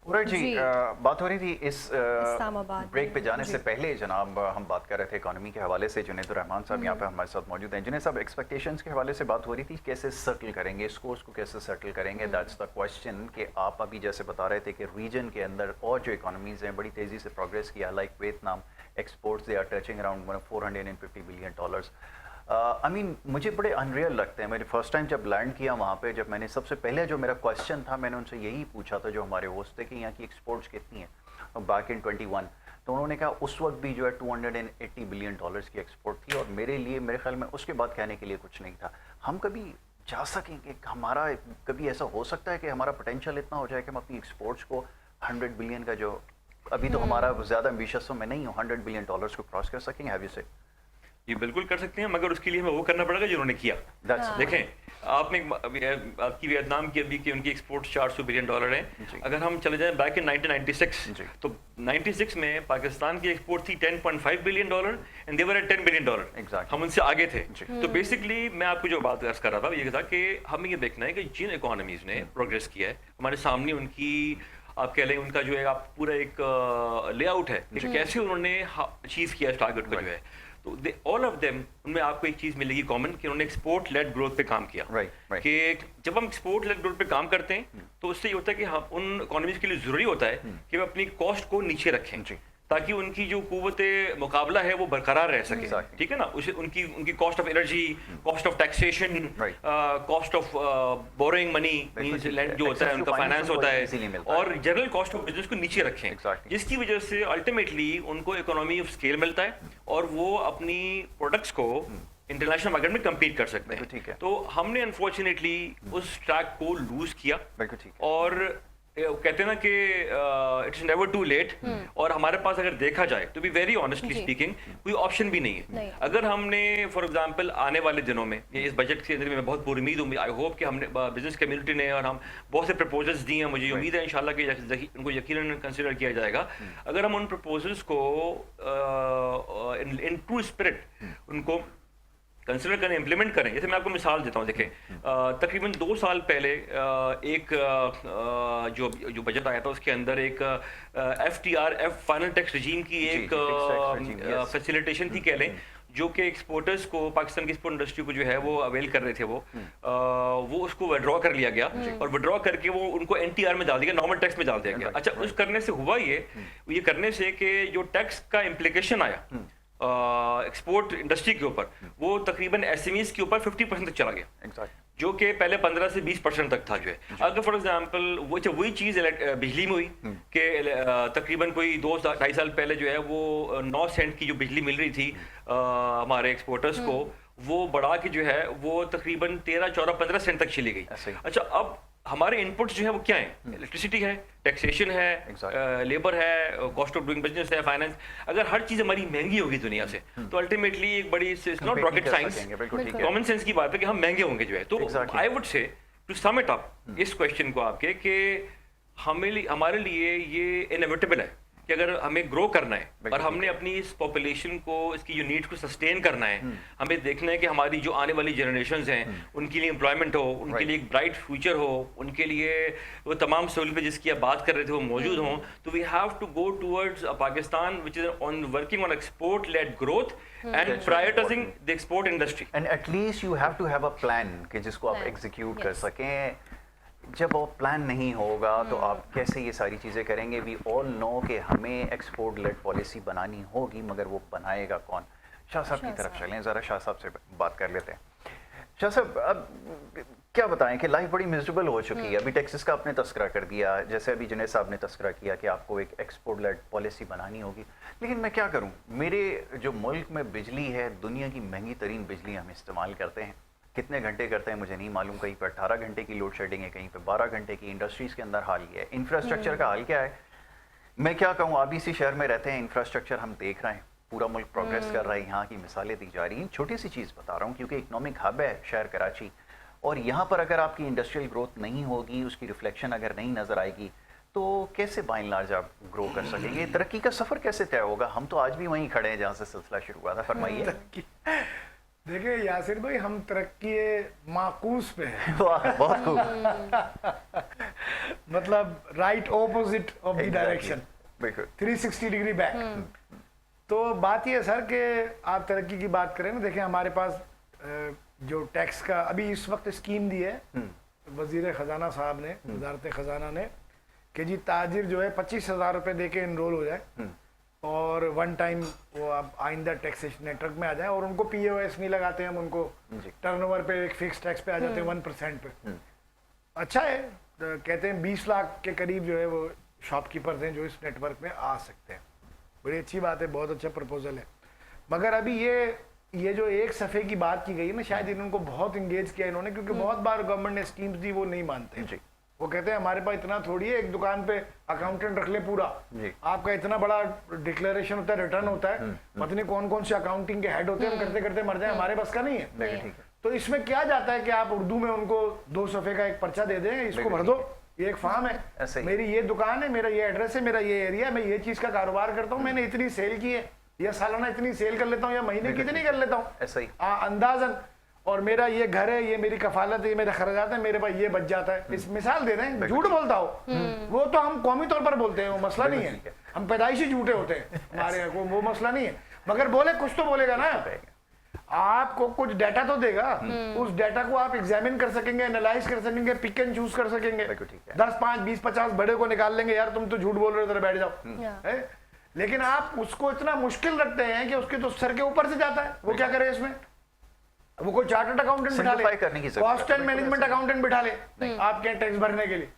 उरज जी, बात हो रही थी इस break पे जाने से पहले जनाब हम बात कर रहे थे इकोनॉमी के हवाले से। जुनैद रहमान साहब यहाँ पे हमारे साथ मौजूद हैं। जुनैद साहब, एक्सपेक्टेशंस के हवाले से बात हो रही थी, कैसे सेटल करेंगे स्कोर्स को, कैसे सेटल करेंगे, दैट्स द क्वेश्चन। कि आप अभी जैसे बता रहे थे कि रीजन के अंदर और जो इकोनॉमीज़ हैं बड़ी तेज़ी से प्रोग्रेस किया, like Vietnam exports they are touching around $450 billion. I mean मुझे बड़े अनरियल लगते हैं। मैंने फर्स्ट टाइम जब लैंड किया वहाँ पे, जब मैंने सबसे पहले जो मेरा क्वेश्चन था मैंने उनसे यही पूछा था जो हमारे होस्ट थे कि यहाँ की एक्सपोर्ट्स कितनी है बैक इन 21, तो उन्होंने कहा उस वक्त भी जो है $280 बिलियन की एक्सपोर्ट थी। और मेरे लिए, मेरे ख्याल में उसके बाद कहने के लिए कुछ नहीं था। हम कभी जा सकेंगे, हमारा कभी ऐसा हो सकता है कि हमारा पोटेंशियल इतना हो जाए कि हम अपनी एक्सपोर्ट्स को 100 बिलियन का, जो अभी तो हमारा ज़्यादा एम्बिशियस मैं नहीं हूँ, $100 बिलियन को क्रॉस कर सकेंगे? Have you said? ये बिल्कुल कर सकते हैं, मगर उसके लिए हमें वो करना पड़ेगा जो उन्होंने किया। देखें, आपने आपकी वियतनाम की अभी की उनकी एक्सपोर्ट $400 बिलियन हैं। अगर हम चले जाएं बैक इन 1996, तो 96 में पाकिस्तान की एक्सपोर्ट थी $10.5 billion and they were at $10 billion. हम उनसे आगे थे। तो बेसिकली मैं आपको जो बात कर रहा था ये था कि हमें ये देखना है कि जिन इकोनॉमीज ने प्रोग्रेस किया है, हमारे सामने उनकी आप कह लें उनका जो है आप पूरा एक लेआउट है कि कैसे उन्होंने अचीव किया इस टारगेट को जो है। तो ऑल ऑफ देम, उनमें आपको एक चीज मिलेगी कॉमन कि उन्होंने एक्सपोर्ट लेड ग्रोथ पे काम किया। कि जब हम एक्सपोर्ट लेड ग्रोथ पे काम करते हैं तो उससे ये होता है कि हम उन इकोनॉमीज के लिए जरूरी होता है कि वे अपनी कॉस्ट को नीचे रखें ताकि उनकी जो कुव्वत मुकाबला है वो बरकरार रह सके। ठीक है ना, उसे उनकी cost of energy, cost of taxation, cost of borrowing money जो होता है उनका फाइनेंस होता है, और जनरल कॉस्ट ऑफ बिजनेस को नीचे रखें, जिसकी वजह से अल्टीमेटली उनको इकोनॉमी ऑफ स्केल मिलता है और वो अपनी प्रोडक्ट्स को इंटरनेशनल मार्केट में कम्पीट कर सकते हैं। तो हमने अनफॉर्चुनेटली उस ट्रैक को लूज किया और कहते हैं ना कि इट्स नेवर टू लेट। और हमारे पास अगर देखा जाए तो बी वेरी ऑनेस्टली स्पीकिंग कोई ऑप्शन भी नहीं है। अगर हमने फॉर एग्जांपल आने वाले दिनों में इस बजट के अंदर मैं बहुत पुरुमीद हूँ, आई होप कि हमने बिजनेस कम्युनिटी ने और हम बहुत से प्रपोजल्स दिए हैं, मुझे उम्मीद है इंशाल्लाह कि उनको यकीनन कंसिडर किया जाएगा। अगर हम उन प्रपोजल्स को इन ट्रू स्पिरिट उनको कंसिडर करें, इम्प्लीमेंट करें। जैसे मैं आपको मिसाल देता हूँ, देखें तकरीबन 2 साल पहले एक जो बजट आया था उसके अंदर एक FTR फाइनल टैक्स रिजीम की एक फैसिलिटेशन थी कह लें, जो कि एक्सपोर्टर्स को, पाकिस्तान की एक्सपोर्ट इंडस्ट्री को जो है वो अवेल कर रहे थे, वो उसको विड्रॉ कर लिया गया और विड्रॉ करके वो उनको NTR में डाल दिया, नॉर्मल टैक्स में डाल दिया गया। अच्छा, उस करने से हुआ ये करने से कि जो टैक्स का इम्प्लीकेशन आया एक्सपोर्ट इंडस्ट्री के ऊपर, वो तकरीबन एसएमईज के ऊपर 50% तक चला गया, एग्जैक्ट, जो कि पहले 15 से 20% तक था जो है। अगर फॉर एग्जांपल वही चीज़ बिजली में हुई कि तकरीबन कोई 2-2.5 साल पहले जो है वो 9 सेंट की जो बिजली मिल रही थी हमारे एक्सपोर्टर्स को, वो बढ़ा के जो है वो तकरीबन 13, 14, 15 सेंट तक चली गई। अच्छा, अब हमारे इनपुट्स जो है वो क्या है? इलेक्ट्रिसिटी है, टैक्सेशन है, लेबर है, कॉस्ट ऑफ डूइंग बिजनेस है, फाइनेंस। अगर हर चीज हमारी महंगी होगी दुनिया से, तो अल्टीमेटली एक बड़ी not rocket science, common sense की बात है कि हम महंगे होंगे जो है। तो I would say to sum it up इस क्वेश्चन को आपके कि हमारे लिए ये इनएविटेबल है कि अगर हमें ग्रो करना है और हमने अपनी इस पॉपुलेशन को, इसकी जो नीड्स को सस्टेन करना है, हमें देखना है कि हमारी जो आने वाली जनरेशंस हैं उनके लिए एम्प्लॉयमेंट हो, उनके लिए एक ब्राइट फ्यूचर हो, उनके लिए वो तमाम सहूलियत जिसकी आप बात कर रहे थे वो मौजूद हों। तो we have to go towards a Pakistan which is on working on export led growth and prioritising the export industry. And at least you have to have a plan कि जिसको आप एग्जीक्यूट कर सकें। जब वो प्लान नहीं होगा तो आप कैसे ये सारी चीज़ें करेंगे? वी ऑल नो कि हमें एक्सपोर्ट लेड पॉलिसी बनानी होगी, मगर वो बनाएगा कौन? शाह साहब की तरफ चलें, ज़रा शाह साहब से बात कर लेते हैं। शाह साहब, अब क्या बताएं कि लाइफ बड़ी मिजरेबल हो चुकी है। अभी टैक्सेस का आपने तस्करा कर दिया, जैसे अभी जुनैद साहब ने तस्करा किया कि आपको एक एक्सपोर्ट लेड पॉलिसी बनानी होगी, लेकिन मैं क्या करूँ? मेरे जो मुल्क में बिजली है, दुनिया की महंगी तरीन बिजली हम इस्तेमाल करते हैं। कितने घंटे करते हैं मुझे नहीं मालूम, कहीं पर 18 घंटे की लोड शेडिंग है, कहीं पर 12 घंटे की। इंडस्ट्रीज़ के अंदर हाल ये है। इंफ्रास्ट्रक्चर का हाल क्या है? मैं क्या कहूँ, आप इसी शहर में रहते हैं, इंफ्रास्ट्रक्चर हम देख रहे हैं, पूरा मुल्क प्रोग्रेस कर रहा है, यहाँ की मिसालें दी जा रही हैं। छोटी सी चीज़ बता रहा हूँ क्योंकि इकनॉमिक हब है शहर कराची, और यहाँ पर अगर आपकी इंडस्ट्रियल ग्रोथ नहीं होगी, उसकी रिफ्लेक्शन अगर नहीं नज़र आएगी, तो कैसे बाय एंड लार्ज आप ग्रो कर सकेंगे? तरक्की का सफ़र कैसे तय होगा? हम तो आज भी वहीं खड़े हैं जहाँ से सिलसिला शुरू हुआ था। फरमाइए। देखिए यासिर भाई, हम तरक्की माकूस पे हैं। बहुत खूब। मतलब right opposite of the direction, 360 degree back. तो बात ये है सर कि आप तरक्की की बात करें ना, देखिए हमारे पास जो टैक्स का अभी इस वक्त स्कीम दी है वजीर खजाना साहब ने, वजारत खजाना ने, कि जी ताजिर जो है 25,000 रुपये दे के इनरोल हो जाए और वन टाइम वो आप आइंदा टैक्सेशन नेटवर्क में आ जाए, और उनको POS नहीं लगाते हम, उनको टर्नओवर पे एक फिक्स टैक्स पे आ जाते हैं 1% पे। अच्छा है, तो कहते हैं 20 लाख के करीब जो है वो शॉपकीपर्स हैं जो इस नेटवर्क में आ सकते हैं। बड़ी अच्छी बात है, बहुत अच्छा प्रपोजल है। मगर अभी ये जो एक सफ़े की बात की गई है ना, शायद इनको बहुत इंगेज किया इन्होंने, क्योंकि बहुत बार गवर्नमेंट ने स्कीम्स दी, वो नहीं मानते हैं। वो कहते हैं हमारे पास इतना थोड़ी है, एक दुकान पे अकाउंटेंट रख ले पूरा, आपका इतना बड़ा डिक्लेरेशन होता है, रिटर्न होता है, पता नहीं कौन कौन से अकाउंटिंग के हेड होते हैं, हम करते करते मर जाए, हमारे बस का नहीं है। तो इसमें क्या जाता है कि आप उर्दू में उनको 2 सफ़े का एक पर्चा दे दें, इसको भर दो, ये एक फार्म है, मेरी ये दुकान है, मेरा ये एड्रेस है, मेरा ये एरिया है, मैं ये चीज का कारोबार करता हूँ, मैंने इतनी सेल की है, या सालाना इतनी सेल कर लेता हूँ, या महीने की इतनी कर लेता हूँ अंदाजन, और मेरा ये घर है, ये मेरी कफालत है, ये मेरे खर्चात है, मेरे पास ये बच जाता है। इस मिसाल दे रहे हैं, झूठ बोलता हो वो तो हम कौमी तौर पर बोलते हैं, वो मसला नहीं है, हम पैदाइशी झूठे होते हैं, हमारे यहाँ वो मसला नहीं है। मगर बोले कुछ तो बोलेगा ना, आपको कुछ डाटा तो देगा, उस डाटा को आप एग्जामिन कर सकेंगे, एनालाइज कर सकेंगे, पिक एंड चूज कर सकेंगे। 10, 5, 20, 50 बड़े को निकाल लेंगे, यार तुम तो झूठ बोल रहे हो, जरा बैठ जाओ। लेकिन आप उसको इतना मुश्किल रखते हैं कि उसके तो सर के ऊपर से जाता है। वो क्या करे इसमें? वो कोई चार्टर्ड अकाउंटेंट बिठा ले, कॉस्ट एंड मैनेजमेंट अकाउंटेंट बिठा ले आपके टैक्स भरने के लिए।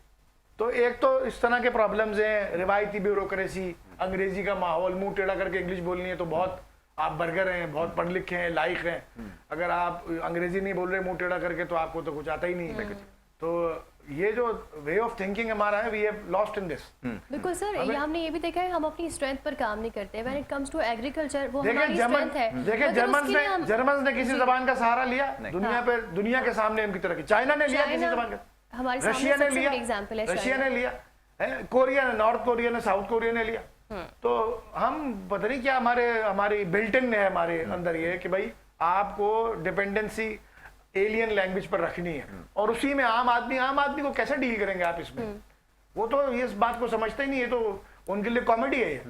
तो एक तो इस तरह के प्रॉब्लम्स हैं, रिवायती ब्यूरोक्रेसी, अंग्रेजी का माहौल, मुंह टेढ़ा करके इंग्लिश बोलनी है तो बहुत आप बर्गर हैं, बहुत पढ़ लिखे हैं, लायक हैं। अगर आप अंग्रेजी नहीं बोल रहे मुंह टेढ़ा करके तो आपको तो कुछ आता ही नहीं है। तो ये जो वे ऑफ थिंकिंग हमारा है, we have lost in this. बिल्कुल सर, ये हमने ये भी देखा है, हम अपनी स्ट्रेंथ पर काम नहीं करते। When it comes to agriculture, वो हमारी स्ट्रेंथ है। देखिए जर्मन ने किसी जबान का सहारा लिया दुनिया के सामने उनकी तरह की। चाइना ने लिया किसी जबान का, हमारे रशिया ने लिया, रशिया ने लिया, कोरिया ने, नॉर्थ कोरिया ने, साउथ कोरिया ने लिया। तो हम पता नहीं क्या हमारी बिल्ट इन है हमारे अंदर ये कि भाई आपको डिपेंडेंसी एलियन लैंग्वेज पर रखनी है, और उसी में आम आदमी को कैसे डील करेंगे आप इसमें? वो तो ये इस बात को समझते ही नहीं है, तो उनके लिए कॉमेडी है ये।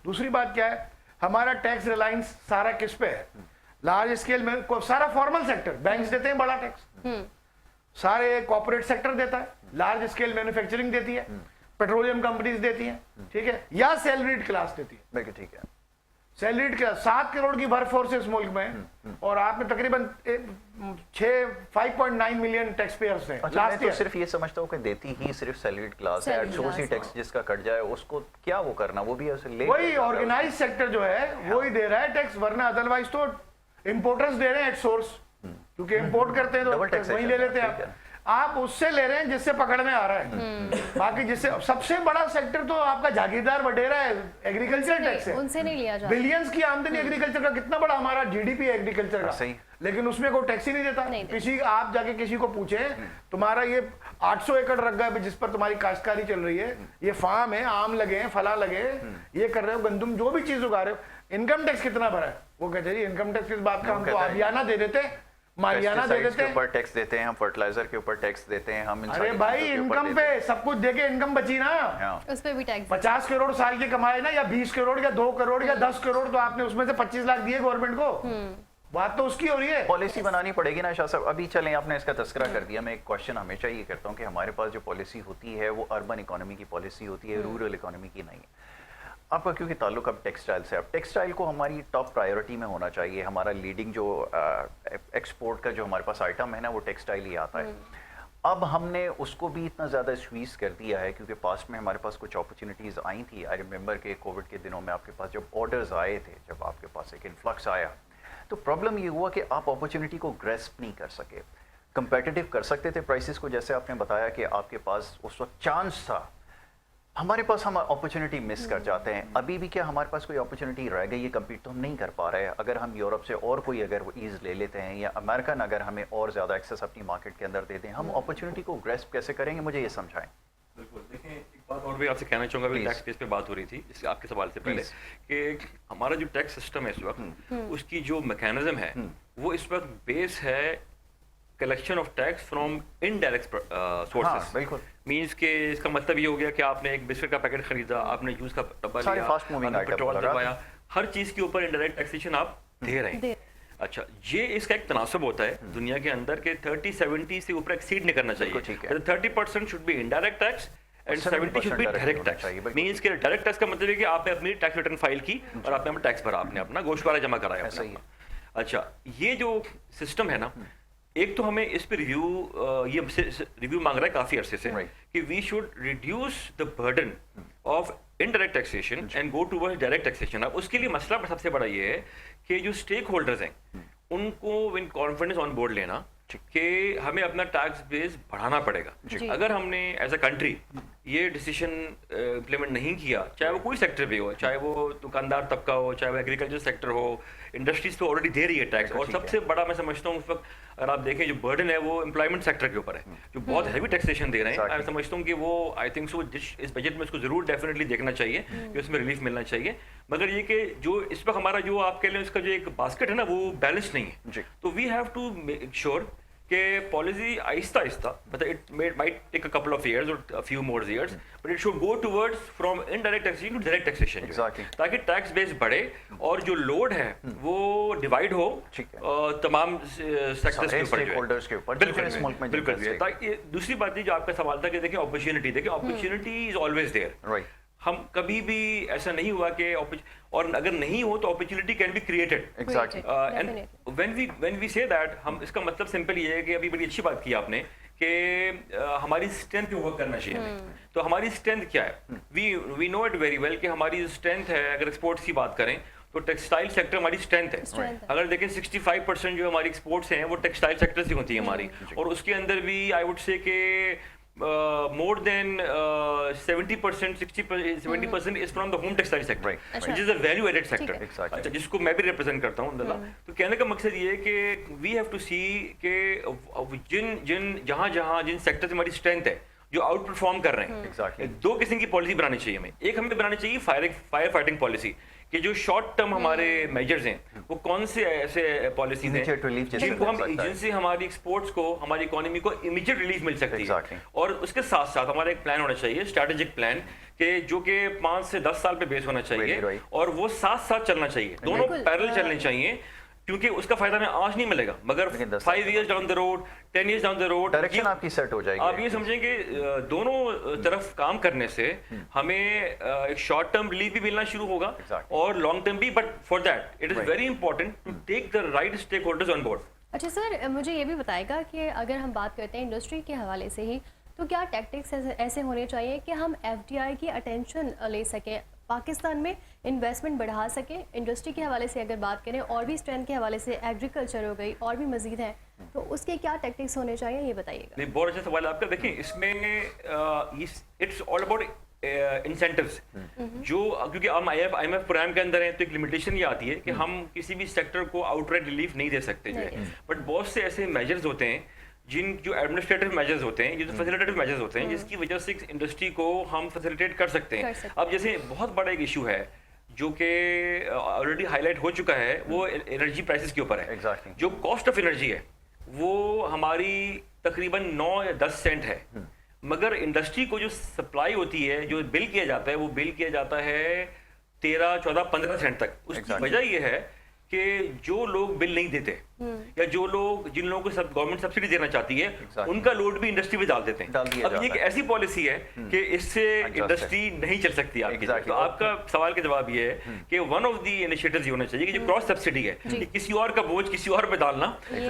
दूसरी बात क्या है, हमारा टैक्स रिलायंस सारा किस पे है? लार्ज स्केल में सारा फॉर्मल सेक्टर, बैंक्स देते हैं बड़ा टैक्स, सारे कॉर्पोरेट सेक्टर देता है, लार्ज स्केल मैन्युफैक्चरिंग देती है, पेट्रोलियम कंपनीज देती हैं, ठीक है, या सैलरीड क्लास देती है। ठीक है। सैलरीड क्लास 7 करोड़ की वर्क फोर्स है इस मुल्क में और आप में तकरीबन 5.9 मिलियन टैक्स पेयर्स हैं मैं तो सिर्फ ये समझता हूँ कि देती ही सिर्फ सैलरीड क्लास है, एडसोर्स टैक्स जिसका कट जाए उसको क्या वो करना, वो भी ऐसे ले वही ऑर्गेनाइज सेक्टर जो है वही दे रहा है टैक्स, वरना अदरवाइज तो इंपोर्टर्स दे रहे हैं एटसोर्स, क्योंकि इंपोर्ट करते हैं तो वही ले लेते हैं आप उससे ले रहे हैं जिससे पकड़ में आ रहा है। बाकी जिससे सबसे बड़ा सेक्टर तो आपका जागीरदार वडेरा है, एग्रीकल्चर टैक्स है, उनसे नहीं लिया जाता। बिलियंस की आमदनी एग्रीकल्चर का, कितना बड़ा हमारा जीडीपी है एग्रीकल्चर का, लेकिन उसमें कोई टैक्स ही नहीं देता। किसी आप जाके किसी को पूछे तुम्हारा ये 800 एकड़ रखा है जिस पर तुम्हारी काश्तकारी चल रही है, ये फार्म है, आम लगे हैं, फला लगे, ये कर रहे हो, गंदुम जो भी चीज उगा रहे हो, इनकम टैक्स कितना भरा है? वो कहते हैं इनकम टैक्स किस बात का, हम तो आबियाना दे देते हैं, मारियाना दे देते हैं, ऊपर टैक्स देते हैं हम, फर्टिलाइजर के ऊपर टैक्स देते हैं हम। अरे भाई इनकम पे सब कुछ देके इनकम बची ना, उस पे भी टैक्स 50 करोड़ साल के कमाए ना, या 20 करोड़ या 2 करोड़ या 10 करोड़, तो आपने उसमें से 25 लाख दिए गवर्नमेंट को, बात तो उसकी हो रही है। पॉलिसी बनानी पड़ेगी ना शाह साहब। अभी चलें, आपने इसका तस्करा कर दिया, मैं एक क्वेश्चन हमेशा ये करता हूँ कि हमारे पास जो पॉलिसी होती है वो अर्बन इकोनॉमी की पॉलिसी होती है, रूरल इकोनॉमी की नहीं है। आपका क्योंकि ताल्लुक अब टेक्सटाइल से, अब टेक्सटाइल को हमारी टॉप प्रायोरिटी में होना चाहिए। हमारा लीडिंग जो एक्सपोर्ट का जो हमारे पास आइटम है ना वो टेक्सटाइल ही आता है। अब हमने उसको भी इतना ज़्यादा स्क्वीज़ कर दिया है क्योंकि पास्ट में हमारे पास कुछ अपॉर्चुनिटीज़ आई थी। आई रिमेंबर के कोविड के दिनों में आपके पास जब ऑर्डर्स आए थे, जब आपके पास एक इन्फ्लक्स आया, तो प्रॉब्लम ये हुआ कि आप अपॉर्चुनिटी को ग्रेस्प नहीं कर सके, कंपेटिटिव कर सकते थे प्राइसेस को, जैसे आपने बताया कि आपके पास उस वक्त चांस था, हमारे पास हम अपॉर्चुनिटी मिस कर जाते हैं। अभी भी क्या हमारे पास कोई अपॉर्चुनिटी रह गई है? कम्पीट तो हम नहीं कर पा रहे हैं। अगर हम यूरोप से और कोई अगर ईज ले लेते हैं या अमेरिकन अगर हमें और ज़्यादा एक्सेस अपनी मार्केट के अंदर दे दें, हम अपॉर्चुनिटी को ग्रेस्प कैसे करेंगे, मुझे ये समझाएं। बिल्कुल, देखें एक बात और भी आपसे कहना चाहूँगा, टैक्स केस पे बात हो रही थी इसके आपके सवाल से पहले, कि हमारा जो टैक्स सिस्टम है इस वक्त, उसकी जो मैकेनिज्म है वो इस वक्त बेस है collection of tax from indirect sources. बिल्कुल, मीन्स के इसका मतलब ये हो गया कि आपने एक बिस्किट का पैकेट खरीदा, आपने जूस का डब्बा लिया, आपने पेट्रोल डलवाया, हर चीज के ऊपर इनडायरेक्ट टैक्सेशन आप दे रहे हैं। अच्छा, ये इसका एक तनासब होता है दुनिया के अंदर के 30-70 से ऊपर एक्सीड नहीं करना चाहिए। 30% should be indirect tax and 70 should be direct tax. Means के डायरेक्ट टैक्स का मतलब है कि आपने अपनी टैक्स रिटर्न फाइल की और आपने अपना टैक्स भरा, आपने अपना गोश्तवारा जमा कराया। अच्छा, ये जो सिस्टम है ना, एक तो हमें इस पे रिव्यू मांग रहा है काफी अरसे से कि we should reduce the burden of indirect taxation and go towards direct taxation. अब उसके लिए मसला सबसे बड़ा ये है कि जो स्टेक होल्डर्स हैं उनको विन कॉन्फिडेंस ऑन बोर्ड लेना कि हमें अपना टैक्स बेस बढ़ाना पड़ेगा। अगर हमने एज अ कंट्री ये डिसीजन इम्प्लीमेंट नहीं किया, चाहे वो कोई सेक्टर भी हो, चाहे वो दुकानदार तबका हो, चाहे वो एग्रीकल्चर सेक्टर हो, इंडस्ट्रीज तो ऑलरेडी दे रही है टैक्स। और सबसे बड़ा मैं समझता हूँ उस वक्त अगर आप देखें जो बर्डन है वो एम्प्लॉयमेंट सेक्टर के ऊपर है, जो बहुत हैवी टैक्सेशन दे रहे हैं। मैं समझता हूँ कि वो आई थिंक सो इस बजट में उसको जरूर डेफिनेटली देखना चाहिए कि उसमें रिलीफ मिलना चाहिए। मगर ये कि जो इस वक्त हमारा जो आप कह लें उसका जो एक बास्केट है ना वो बैलेंस नहीं है, तो we have to make sure कि पॉलिसी आहिस्ता आहिस्ता, मतलब it might take a couple of years और few more years, but it should go towards from indirect taxation to direct taxation, ताकि टैक्स बेस बढ़े और जो लोड है वो डिवाइड हो तमाम सेक्टर्स के ऊपर। बिल्कुल। ताकि दूसरी बात जो आपका सवाल था कि देखिए अपॉर्चुनिटी इज ऑलवेज देयर। हम कभी भी ऐसा नहीं हुआ कि और अगर नहीं हो तो opportunity can be created. And when we say that, हम इसका मतलब सिंपल ये है कि अभी बड़ी अच्छी बात की आपने कि हमारी स्ट्रेंथ पे वर्क करना चाहिए। तो हमारी स्ट्रेंथ क्या है? We know it very well कि हमारी स्ट्रेंथ है, अगर एक्सपोर्ट्स की बात करें तो टेक्सटाइल सेक्टर हमारी स्ट्रेंथ है। अगर देखें 65% जो हमारी एक्सपोर्ट्स हैं वो टेक्सटाइल सेक्टर से होती है हमारी, और उसके अंदर भी आई वुड से कि more than 70%, 70% is from the home textile sector, which is a value added sector, अच्छा, जिसको मैं भी रिप्रेजेंट करता हूँ। तो कहने का मकसद ये है कि we have to see कि जिन सेक्टर से हमारी स्ट्रेंथ है जो आउट परफॉर्म कर रहे हैं, दो किस्म की पॉलिसी बनानी चाहिए हमें। एक हमें बनानी चाहिए फायर फाइटिंग पॉलिसी, कि जो शॉर्ट टर्म हमारे मेजर्स हैं वो कौन से ऐसे पॉलिसीज हैं जिनको हम जिनसे हमारी एक्सपोर्ट्स को, हमारी इकोनॉमी को इमीडिएट रिलीफ मिल सकती है। और उसके साथ साथ हमारा एक प्लान होना चाहिए, स्ट्रैटेजिक प्लान, कि जो कि 5 से 10 साल पे बेस होना चाहिए और वो साथ साथ चलना चाहिए, दोनों पैरेलल चलने चाहिए। क्योंकि उसका फायदा हमें आज नहीं मिलेगा, मगर 5 years down the road, 10 years down the road direction आपकी सेट हो जाएगी। आप ये समझेंगे दोनों तरफ काम करने से हमें एक शॉर्ट टर्म रिलीफ भी मिलना शुरू होगा और लॉन्ग टर्म भी, but for that it is very important to take the right stakeholders on board. अच्छा सर, मुझे ये भी बताएगा कि अगर हम बात करते हैं इंडस्ट्री के हवाले से ही, तो क्या टैक्टिक्स ऐसे होने चाहिए कि हम FDI की अटेंशन ले सकें, पाकिस्तान में इन्वेस्टमेंट बढ़ा सकें? इंडस्ट्री के हवाले से अगर बात करें, और भी स्ट्रेंथ के हवाले से एग्रीकल्चर हो गई, और भी मजीद हैं, तो उसके क्या टैक्टिक्स होने चाहिए, ये बताइएगा। नहीं, बहुत अच्छा सवाल आपका। देखिए, इसमें इट्स ऑल अबाउट इंसेंटिव्स, जो क्योंकि हम IMF प्रोग्राम के अंदर हैं तो एक लिमिटेशन ये आती है कि हम किसी भी सेक्टर को आउटराइट रिलीफ नहीं दे सकते जो है, बट बहुत से ऐसे मेजर्स होते हैं जो एडमिनिस्ट्रेटिव मेजर्स होते हैं, जो फैसिलिटेटिव मेजर्स होते हैं, जिसकी वजह से इंडस्ट्री को हम फैसिलिटेट कर सकते हैं। अब जैसे बहुत बड़ा एक इशू है जो कि ऑलरेडी हाईलाइट हो चुका है, वो एनर्जी प्राइसेस के ऊपर है। जो कॉस्ट ऑफ एनर्जी है वो हमारी तकरीबन 9 या 10 सेंट है, मगर इंडस्ट्री को जो सप्लाई होती है, जो बिल किया जाता है, वो बिल किया जाता है 13, 14, 15 सेंट तक। उसकी वजह ये है कि जो लोग बिल नहीं देते या जिन लोगों को गवर्नमेंट सब्सिडी देना चाहती है, उनका लोड भी इंडस्ट्री पे डाल देते हैं। अब ये एक ऐसी पॉलिसी है कि इससे इंडस्ट्री नहीं चल सकती आपकी। तो आपका सवाल का जवाब ये है कि वन ऑफ द इनिशिएटिव्स ये होना चाहिए कि जो क्रॉस सब्सिडी है, कि किसी और का बोझ किसी और पे डालना,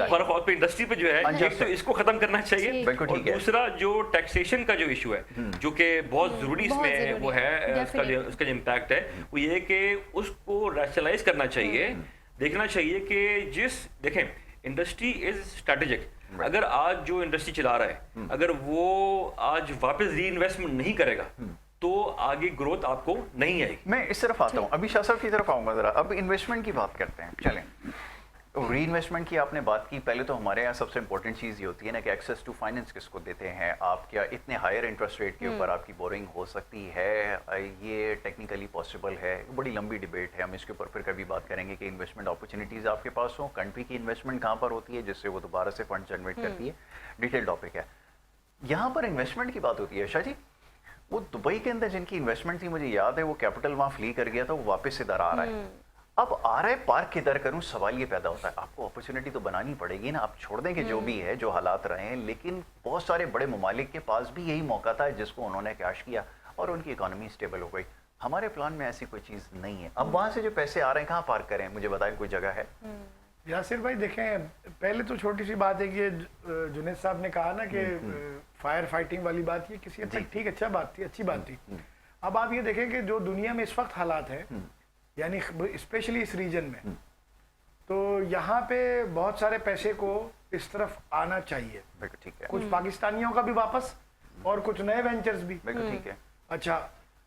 और इंडस्ट्री पे जो है, एक तो इसको खत्म करना चाहिए, और दूसरा जो टैक्सेशन का जो इशू है, जो कि बहुत जरूरी इसमें वो है, उसका जो इम्पैक्ट है वो ये कि उसको रैशनलाइज करना चाहिए। देखना चाहिए कि देखें, इंडस्ट्री इज स्ट्रेटेजिक। अगर आज जो इंडस्ट्री चला रहा है, अगर वो आज वापस री इन्वेस्टमेंट नहीं करेगा तो आगे ग्रोथ आपको नहीं आएगी। मैं इस तरफ आता हूँ, अभी शाह साहब की तरफ आऊँगा जरा। अब इन्वेस्टमेंट की बात करते हैं। चलें, री इन्वेस्टमेंट की आपने बात की। पहले तो हमारे यहाँ सबसे इंपॉर्टेंट चीज़ ये होती है ना कि एक्सेस टू फाइनेंस किसको देते हैं आप। क्या इतने हायर इंटरेस्ट रेट के ऊपर आपकी बोरिंग हो सकती है? ये टेक्निकली पॉसिबल है? बड़ी लंबी डिबेट है, हम इसके ऊपर फिर कभी बात करेंगे कि इन्वेस्टमेंट अपॉर्चुनिटीज़ आपके पास हो, कंट्री की इन्वेस्टमेंट कहाँ पर होती है जिससे वो दोबारा से फंड जनरेट करती है, डिटेल टॉपिक है। यहाँ पर इन्वेस्टमेंट की बात होती है। शाह जी, वो दुबई के अंदर जिनकी इन्वेस्टमेंट थी, मुझे याद है वो कैपिटल वहाँ फ्ली कर गया था, वो वापस इधर आ रहा है। अब आ रहा है, पार्क किधर करूं? सवाल ये पैदा होता है, आपको अपॉर्चुनिटी तो बनानी पड़ेगी ना। आप छोड़ दें कि जो भी है, जो हालात रहे हैं, लेकिन बहुत सारे बड़े ममालिक के पास भी यही मौका था जिसको उन्होंने कैश किया और उनकी इकोनॉमी स्टेबल हो गई। हमारे प्लान में ऐसी कोई चीज़ नहीं है। अब वहाँ से जो पैसे आ रहे हैं, कहाँ पार्क करें? मुझे बताएं, कोई जगह है? यासिर भाई देखें, पहले तो छोटी सी बात है कि जुनेद साहब ने कहा ना कि फायर फाइटिंग वाली बात, ये किसी हद तक ठीक, अच्छा बात थी, अच्छी बात थी। अब आप ये देखें कि जो दुनिया में इस वक्त हालात हैं, यानी स्पेशली इस रीजन में, तो यहाँ पे बहुत सारे पैसे को इस तरफ आना चाहिए। ठीक है। कुछ पाकिस्तानियों का भी वापस और कुछ नए वेंचर्स भी। ठीक है। अच्छा,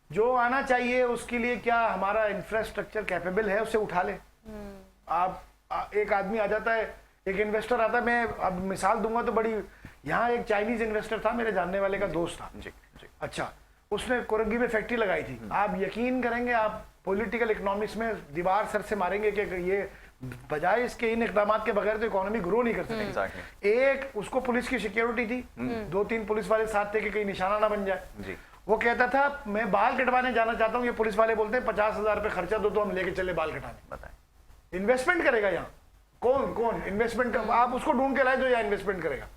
जो आना चाहिए उसके लिए क्या हमारा इंफ्रास्ट्रक्चर कैपेबल है, उसे उठा ले। आप एक आदमी आ जाता है, एक इन्वेस्टर आता है, मैं अब मिसाल दूंगा तो बड़ी, यहाँ एक चाइनीज इन्वेस्टर था, मेरे जानने वाले का दोस्त था। जी। अच्छा, उसने कोरंगी में फैक्ट्री लगाई थी। आप यकीन करेंगे, आप पॉलिटिकल इकोनॉमिक्स में दीवार सर से मारेंगे कि ये बजाय इसके इन इकदाम के बगैर तो इकोनॉमी ग्रो नहीं कर सकती। एक उसको पुलिस की सिक्योरिटी थी, 2-3 पुलिस वाले साथ थे कि कहीं निशाना ना बन जाए। वो कहता था मैं बाल कटवाने जाना चाहता हूँ, ये पुलिस वाले बोलते हैं 50,000 रुपये खर्चा दो तो हम लेके चले बाल कटाने। बताएं, इन्वेस्टमेंट करेगा यहाँ कौन इन्वेस्टमेंट आप उसको ढूंढ के लाए जो यहाँ इन्वेस्टमेंट करेगा।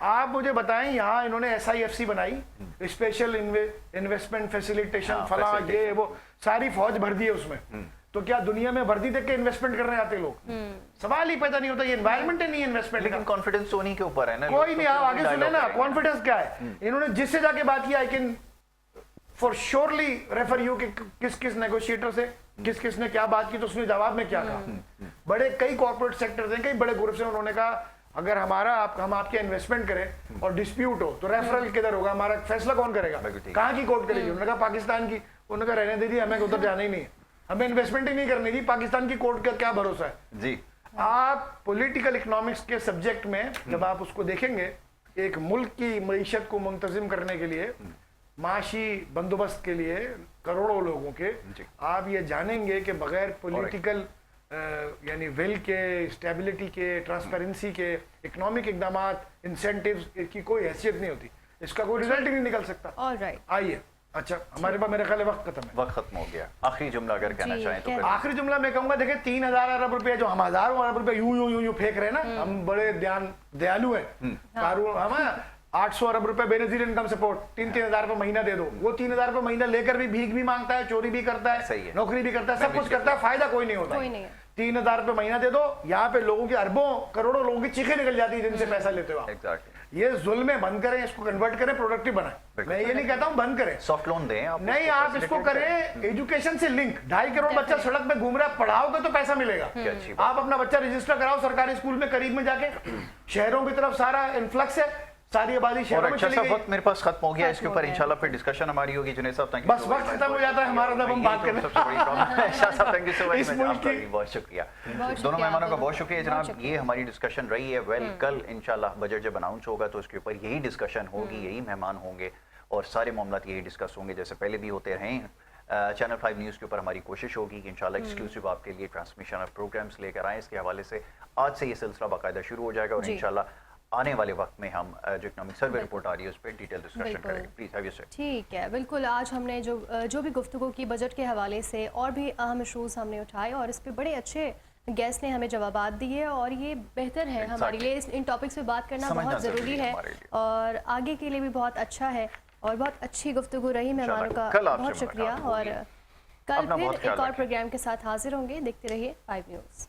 आप मुझे बताएं, यहाँ इन्होंने SIFC बनाई, स्पेशल इन्वेस्टमेंट फैसिलिटेशन, फला ये वो, सारी फौज भर दी है उसमें। तो क्या दुनिया में वर्दी देख के इन्वेस्टमेंट करने आते लोग? सवाल ही पैदा नहीं होता, ये एनवायरमेंट है नहीं इन्वेस्टमेंट। लेकिन कॉन्फिडेंस तो उन्हीं के ऊपर है ना। कोई नहीं, आप आगे सुने ना, कॉन्फिडेंस क्या है। इन्होंने जिससे जाके बात किया, I can for surely refer you कि किस किस नेगोशिएटर से किस किस ने क्या बात की, तो उसने जवाब में क्या कहा। बड़े कई कॉर्पोरेट सेक्टर्स हैं, कई बड़े ग्रुप से, उन्होंने कहा अगर हम आपके इन्वेस्टमेंट करें और डिस्प्यूट हो तो रेफरल किधर होगा, हमारा फैसला कौन करेगा, कहाँ की कोर्ट करेगी? उन्होंने कहा पाकिस्तान की। उन्होंने कहा रहने दे दी, हमें उधर जाना ही नहीं है, हमें इन्वेस्टमेंट ही नहीं करनी थी, पाकिस्तान की कोर्ट का क्या भरोसा है जी। आप पॉलिटिकल इकोनॉमिक्स के सब्जेक्ट में जब आप उसको देखेंगे, एक मुल्क की मईशत को मुंतजिम करने के लिए, माशी बंदोबस्त के लिए करोड़ों लोगों के, आप ये जानेंगे कि बगैर पॉलिटिकल यानी विल के, स्टेबिलिटी के, ट्रांसपेरेंसी के, इकोनॉमिक इकदामात, इंसेंटिव्स की कोई हैसियत नहीं होती, इसका कोई रिजल्ट ही नहीं निकल सकता। ऑलराइट, आइए अच्छा, हमारे पास मेरे ख्याल वक्त खत्म है। वक्त खत्म हो गया। आखिरी जुमला अगर कहना चाहें तो आखिरी जुमला मैं कहूंगा, देखिए 3,000 अरब रुपए जो हम हजारों अरब रुपए यूं फेंक रहे हैं ना, हम बड़े दयालु हैं। हम 800 अरब रुपए बेनजीर इनकम सपोर्ट 3,000 रुपए महीना दे दो, वो 3,000 रुपए महीना लेकर भी भीख भी मांगता है, चोरी भी करता है, नौकरी भी करता है, सब कुछ करता है, फायदा कोई नहीं होता। 3,000 रुपए महीना दे दो, यहाँ पे लोगों की अरबों करोड़ों लोगों की चीखें निकल जाती है जिनसे पैसा लेते हो आप। ये जुल्म है, बंद करें, इसको कन्वर्ट करें, प्रोडक्टिव बनाएं। मैं ये नहीं कहता हूं बंद करें, सॉफ्ट लोन दें आप, नहीं आप इसको करें एजुकेशन से लिंक। 2.5 करोड़ बच्चा सड़क पे घूम रहा है, पढ़ाओगे तो पैसा मिलेगा। आप अपना बच्चा रजिस्टर कराओ सरकारी स्कूल में करीब में जाके। शहरों की तरफ सारा इन्फ्लक्स है, सारी आबादी शहरों में चली गई। वक्त मेरे पास खत्म हो गया, इसके ऊपर इंशाल्लाह फिर डिस्कशन हमारी होगी। जुनैद साहब थैंक यू। बस वक्त खत्म हो जाता है हमारा जब हम बात करें। सबसे बड़ी प्रॉब्लम है। शाह साहब थैंक यू सो मच, बहुत शुक्रिया। दोनों मेहमानों का बहुत शुक्रिया जनाब। ये हमारी डिस्कशन रही है। वेल, कल इंशाल्लाह बजट जब अनाउंस होगा तो उसके ऊपर यही डिस्कशन होगी, यही मेहमान होंगे और सारे मामला यही डिस्कस होंगे जैसे पहले भी होते रहे हैं। चैनल 5 न्यूज़ के ऊपर हमारी कोशिश होगी कि इंशाल्लाह एक्सक्लूसिव आपके लिए ट्रांसमिशन ऑफ प्रोग्राम्स लेकर आएँ। इसके हवाले से आज से ये सिलसिला बाकायदा शुरू हो जाएगा और इंशाल्लाह आने वाले वक्त में हम जो इकोनॉमिक सर्वे रिपोर्ट आ रही है उस पर डिटेल डिस्कशन करेंगे। प्लीज हैव योर से। ठीक है, बिल्कुल। आज हमने जो भी गुफ्तगू की बजट के हवाले से और भी अहम इशूज़ हमने उठाए और इस पे बड़े अच्छे गेस्ट ने हमें जवाबात दिए और ये बेहतर है हमारे लिए। इन टॉपिक्स पे बात करना बहुत ज़रूरी है और आगे के लिए भी बहुत अच्छा है और बहुत अच्छी गुफ्तगू रही। मेहमानों का बहुत शुक्रिया और कल फिर एक और प्रोग्राम के साथ हाजिर होंगे। देखते रहिए 5 न्यूज़।